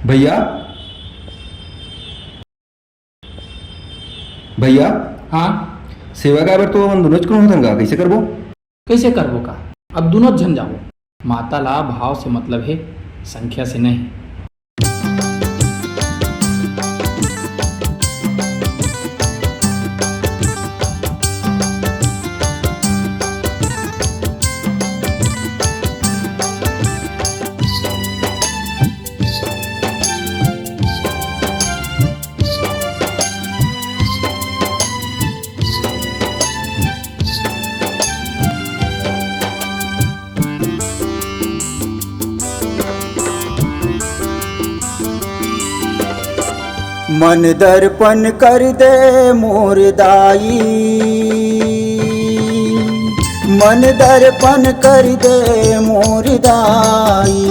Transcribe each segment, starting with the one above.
भैया भैया हाँ सेवा काय तो दोनच करून होतं का कैसे करबो कैसे करबो का। अब दोनों जन जाओ। माता ला भाव से मतलब है, संख्या से नहीं। मन दर्पण कर दे मोर दाई, मन दर्पण कर दे मोर दाई,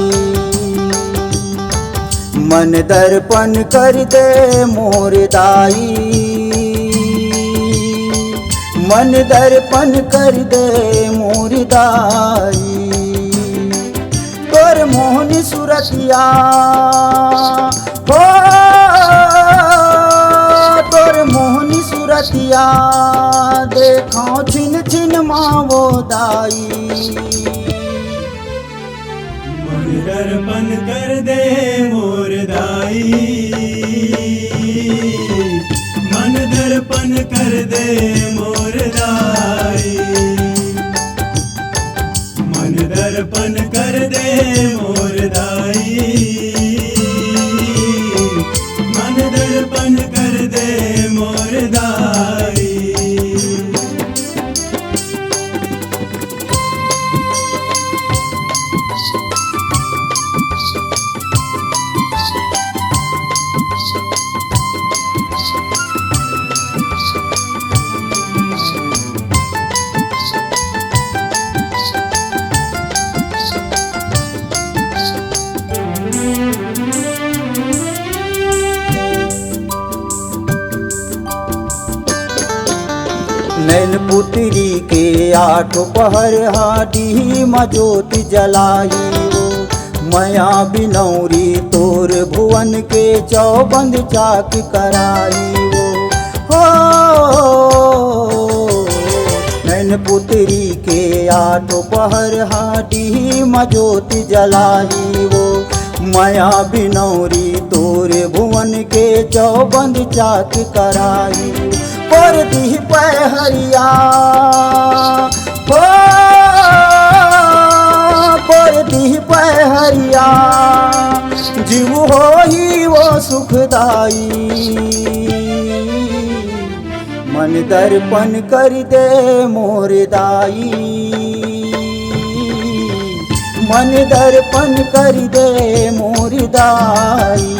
मन दर्पण कर दे मोर दाई, मन दर्पण कर दे मोर दाई। तोर मोहनी सुरतिया हो, तोर मोहनी सुरतिया देखो छिन छिन मावो दाई। मन दर्पण कर दे मोर दाई, मन दर्पण कर दे मोर दाई, मन दर्पण कर दे मोर दाई, मन दर्पण कर दे मोर दाई। नैन पुत्री के आठ पहर हाडी मजोत जलाई हो, मया बिनौरी तोर भुवन के चौबंद चाक कराई हो। नैन पुत्री के आठ पहर हाडी मजोत जलाई हो, मया बिनौरी तोर भुवन के चौबंद चाक कराई। पर दी पहरिया हो, पर दी पहरिया जीव हो ही वो सुखदाई। मन दर्पण कर दे मोर दाई, मन दर्पण कर दे मोर दाई,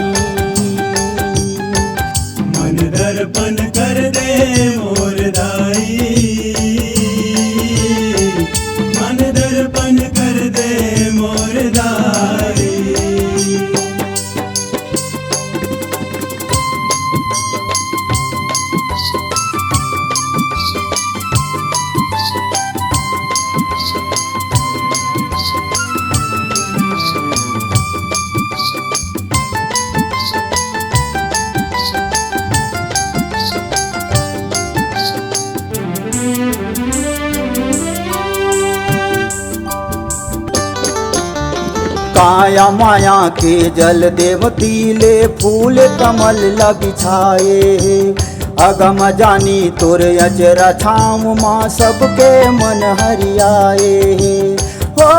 मन दर्पण कर दे मोर दाई, मन दर्पण कर दे मोर दाई। काया माया के जल देवती ले फूल कमल बिछाए, अगम जानी तोर अचरा छाम माँ सबके मन हरियाए हो।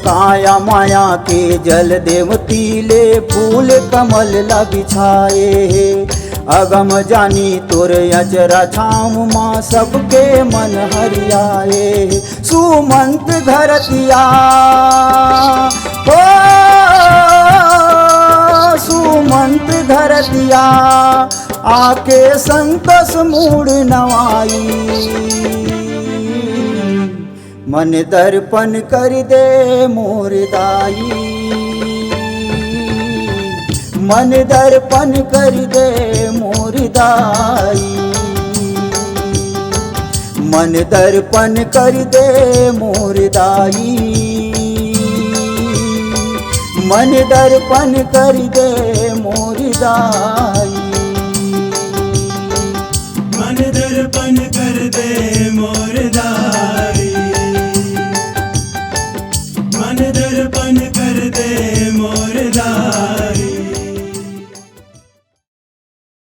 काया माया के जल देवती ले फूल कमल बिछाए, अगम जानी तोर अचरा छाम माँ सबके मन हरियाए। सुमंत धरतिया हो, सुमंत धरतिया आके संतोष मूड नवाई। मन दर्पण कर दे मोर दाई, मन दर्पण कर दे मोर दाई, मन दर्पण कर दे मोर दाई, मन दर्पण कर दे मोर दाई। मन दर्पण कर दे मोर